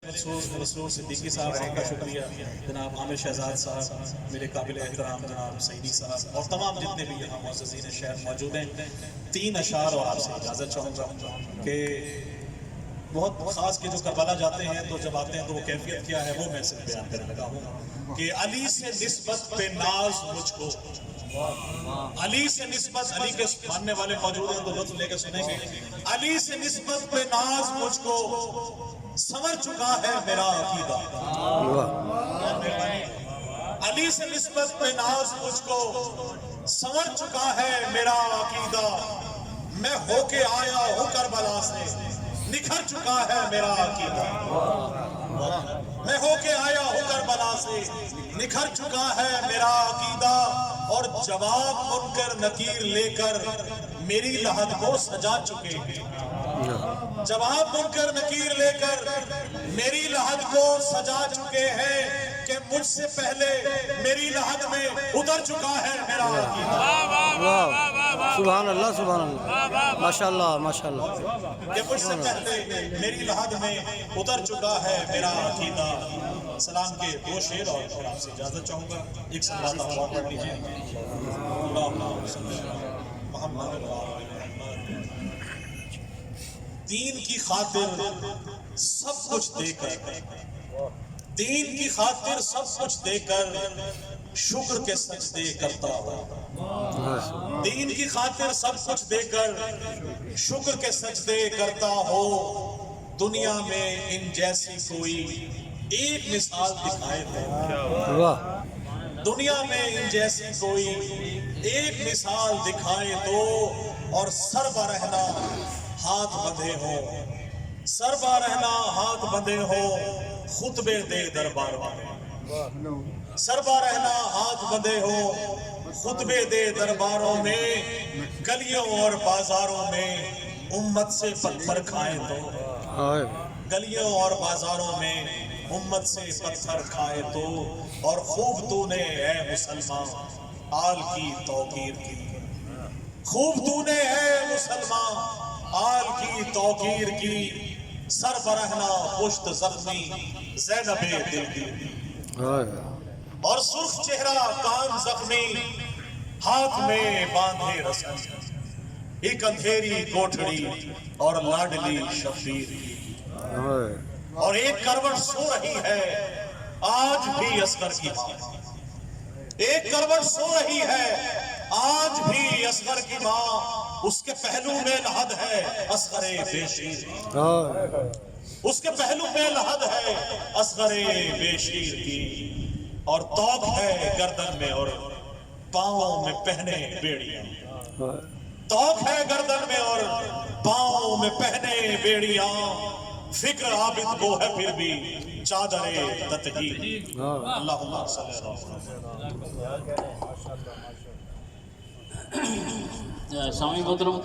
مسرور صدیقی صاحب آپ کا شکریہ، جناب عامر شہزاد صاحب، میرے قابل احترام جناب سعیدی صاحب اور تمام جتنے بھی یہاں معززین شہر موجود ہیں۔ 3 اشعار اور آپ سے اجازت چاہوں گا کہ بہت خاص کے جو کربلا جاتے ہیں تو جب آتے ہیں تو وہ کیفیت کیا ہے وہ میں صرف بیان کرنے لگا ہوں کہ علی سے نسبت پہ ناز مجھ کو، علی سے نسبت، علی کے ماننے والے موجود ہیں تو لطف لے کے سنیں گے۔ علی سے نسبت پہ ناز مجھ کو سمجھ چکا ہے میرا عقیدہ، علی سے نسبت پہ ناز مجھ کو سمجھ چکا ہے میرا عقیدہ، میں ہو کے آیا ہوں کربلا سے نکھر چکا ہے میرا عقیدہ، میں ہو کے آیا ہوں کربلا سے نکھر چکا ہے میرا عقیدہ، اور جواب منکر نکیر لے کر میری لحد کو سجا چکے ہیں، جواب منکر نکیر لے کر میری لحد کو سجا چکے ہیں کہ مجھ سے پہلے میری لحد میں اتر چکا ہے میرا عقیدہ۔ سبحان اللہ سبحان اللہ، ماشاءاللہ ماشاءاللہ، کہ مجھ سے پہلے میری لحد میں اتر چکا ہے میرا عقیدہ۔ سلام کے 2 شعر اور پھر آپ سے اجازت چاہوں گا، ایک سلام کا پڑھ لیجیے۔ اللہم صلی علی محمد دین کی خاطر سب کچھ دے کر، دین کی خاطر سب کچھ دے کر شکر کے سجدے کرتا ہو، دین کی خاطر سب کچھ دے کر شکر کے سجدے کرتا ہو، دنیا میں ان جیسی کوئی ایک مثال دکھائے تو، دنیا میں ان جیسی کوئی ایک مثال دکھائے تو، اور سربا رہنا ہاتھ بندھے ہو، سربا رہنا ہاتھ بندھے ہو خطبے دے دربار میں، سربا رہنا ہاتھ بندھے ہو خطبے دے درباروں میں، گلیوں اور بازاروں میں امت سے پتھر کھائے تو، گلیوں اور بازاروں میں امت سے پتھر کھائے تو، اور خوب تو نے اے مسلمان آل کی توقیر کی، خوب تو نے اے مسلمان آل کی توقیر کی، سر برہنا پشت زخمی زینب دل کی، اور سرخ چہرہ کان زخمی ہاتھ میں باندھے رسم، ایک اندھیری کوٹھڑی اور لاڈلی شبیر کی، اور ایک کروٹ سو رہی ہے آج بھی اصغر کی ماں، ایک کروٹ سو رہی ہے آج بھی اصغر کی ماں، اس کے پہلو میں لحد ہے اصغر بے شیر، اس کے پہلو میں لحد ہے اصغر بے شیر کی، اور توق ہے گردن میں اور پاؤں میں پہنے بیڑیاں، توق ہے گردن میں اور پاؤں میں پہنے بیڑیاں، فکر عابد کو ہے پھر بھی چادر تطہیر۔ اللہم صلی اللہ علیہ وسلم۔ سامعین محترم